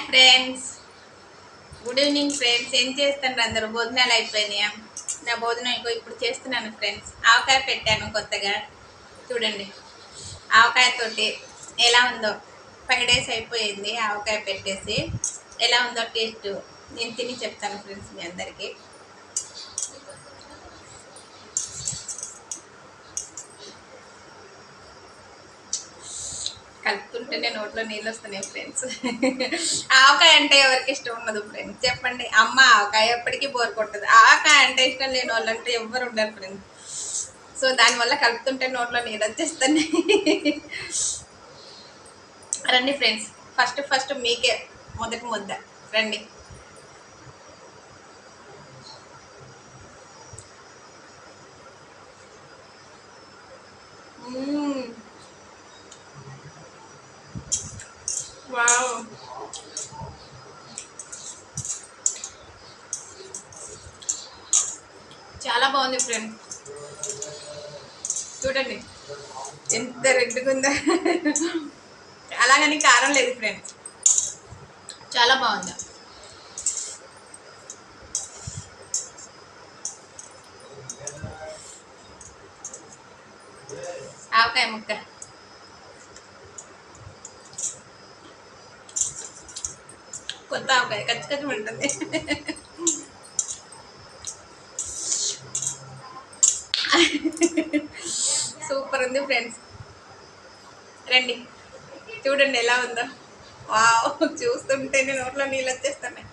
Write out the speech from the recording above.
Friends, good evening friends. ఏం చేస్తున్నారు అందరూ? భోజనాలు అయిపోయినాయా? నా భోజనం ఇప్పుడు చేస్తున్నాను ఫ్రెండ్స్. ఆవకాయ పెట్టాను కొత్తగా, చూడండి. ఆవకాయతోటి ఎలా ఉందో, 5 days అయిపోయింది ఆవకాయ పెట్టేసి. ఎలా ఉందో టేస్ట్ నేను తిని చెప్తాను ఫ్రెండ్స్ మీ అందరికీ. కలుపుతుంటేనే నోట్లో నీళ్ళు వస్తున్నాయి ఫ్రెండ్స్. ఆవకాయ అంటే ఎవరికి ఇష్టం ఉండదు ఫ్రెండ్స్, చెప్పండి. అమ్మ ఆవకాయ ఎప్పటికీ బోర్ కొట్టదు. ఆవకాయ అంటే ఇష్టం లేని వాళ్ళంటే ఎవ్వరు ఉండరు ఫ్రెండ్స్. సో దానివల్ల కలుపుతుంటే నోట్లో నీళ్ళు వచ్చేస్తున్నాయి. రండి ఫ్రెండ్స్, ఫస్ట్ మీకే మొదటి ముద్ద. రండి. వావ్, చాలా బాగుంది ఫ్రెండ్స్. చూడండి ఎంత రెడ్గా ఉందా. అలాగని కారం లేదు ఫ్రెండ్స్, చాలా బాగుంది. ఆవకాయ ముక్క కొత్త ఆవకాయ ఖచ్చితంగా ఉంటుంది. సూపర్ ఉంది ఫ్రెండ్స్. రండి చూడండి ఎలా ఉందో. వావ్, చూస్తుంటేనే నోట్లో నీళ్ళు వచ్చేస్తున్నాయి.